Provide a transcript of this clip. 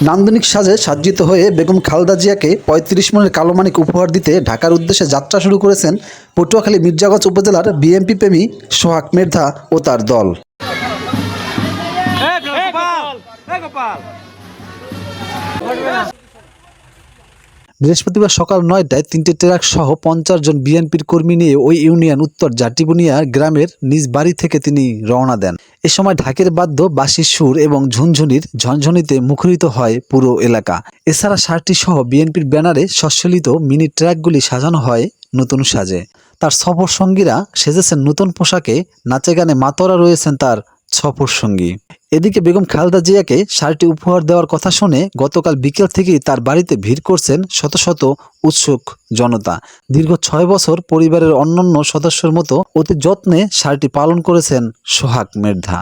নান্দনিক সাজে সজ্জিত হয়ে বেগম খালেদা জিয়াকে ৩৫ মনের কালো মানিক উপহার দিতে ঢাকার উদ্দেশ্যে যাত্রা শুরু করেছেন পটুয়াখালী মির্জাগঞ্জ উপজেলার বিএনপি প্রেমী সোহাগ মৃধা ও তার দল। বৃহস্পতিবার সকাল ৯টায় ৩টি ট্রাক সহ ৫০ জন বিএনপির কর্মী নিয়ে ওই ইউনিয়ন উত্তর জাটিবুনিয়া গ্রামের নিজ বাড়ি থেকে তিনি রওনা দেন। এ সময় ঢাকের বাদ্য, বাঁশির সুর এবং ঝুনঝুনির ঝনঝনিতে মুখরিত হয় পুরো এলাকা। এছাড়া ৬০টি সহ বিএনপির ব্যানারে সচ্ছলিত মিনি ট্রাকগুলি সাজানো হয় নতুন সাজে। তার সফর সঙ্গীরা সেজেছেন নতুন পোশাকে, নাচে গানে মাতোয়ারা রয়েছেন তার সফর সঙ্গী। এদিকে বেগম খালেদা জিয়াকে শাড়িটি উপহার দেওয়ার কথা শুনে গতকাল বিকেল থেকেই তার বাড়িতে ভিড় করছেন শত শত উৎসুক জনতা। দীর্ঘ ৬ বছর পরিবারের অন্যান্য সদস্যের মতো অতি যত্নে শাড়িটি পালন করেছেন সোহাগ মৃধা।